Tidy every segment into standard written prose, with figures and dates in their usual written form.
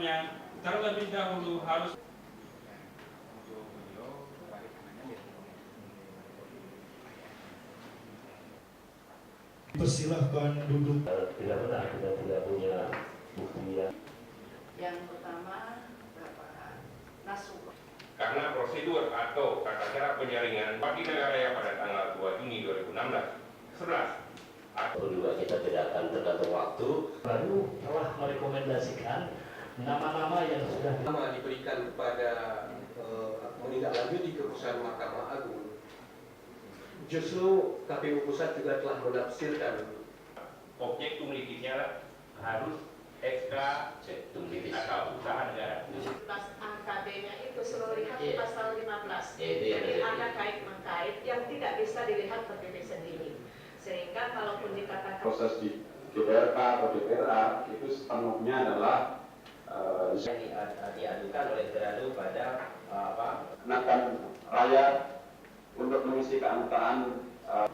pendapatnya terlebih dahulu harus Persilahkan duduk. Tidak benar, kita tidak punya bukti Yang pertama, Bapak Nasrullah. Karena prosedur atau tata cara penyaringan bagi negara raya pada tanggal 2 Juni 2016, 11 atau juga kita bedakan tergantung waktu. Baru telah merekomendasikan nama-nama yang sudah diberikan kepada menindaklanjuti keputusan Mahkamah Agung. Justru KPU Pusat juga telah menafsirkan objek tumlitisnya harus SK atau usaha negara. Pas AKB-nya itu suruh lihat di pasal 15. Iya. Jadi ada kait-mengkait yang tidak bisa dilihat berdiri sendiri. Sehingga kalaupun dikatakan proses di DPRK atau DPRA itu sepenuhnya adalah diadukan oleh Teradu pada kenakan raya untuk mengisi keanggotaan.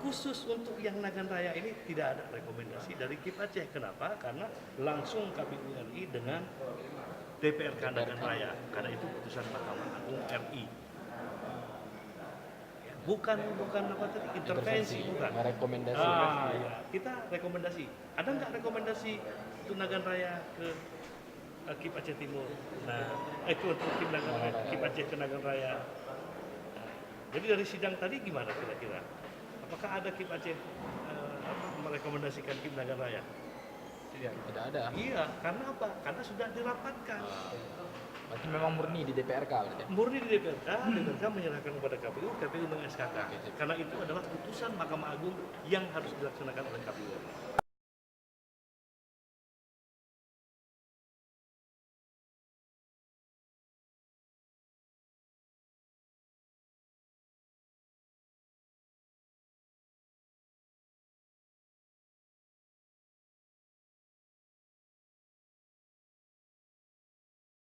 Khusus untuk yang Nagan Raya ini tidak ada rekomendasi dari KIP Aceh. Kenapa? Karena langsung KPU RI dengan DPRK Nagan Raya. Karena itu putusan Mahkamah Agung RI. Bukan apa tadi, intervensi, bukan. Rekomendasi. Ya. Kita rekomendasi. Ada nggak rekomendasi untuk Nagan Raya ke KIP Aceh Timur? Nah, itu untuk KIP Aceh ke Nagan Raya. Jadi dari sidang tadi gimana kira-kira? Apakah ada KIP Aceh merekomendasikan KIP Nagan Raya? Tidak ada. Iya, karena apa? Karena sudah dirapatkan. Berarti memang murni di DPRK berarti. Murni di DPRK, DPRK menyerahkan kepada KPU, KPU meng-SK-kan. Karena itu adalah putusan Mahkamah Agung yang harus dilaksanakan oleh KPU.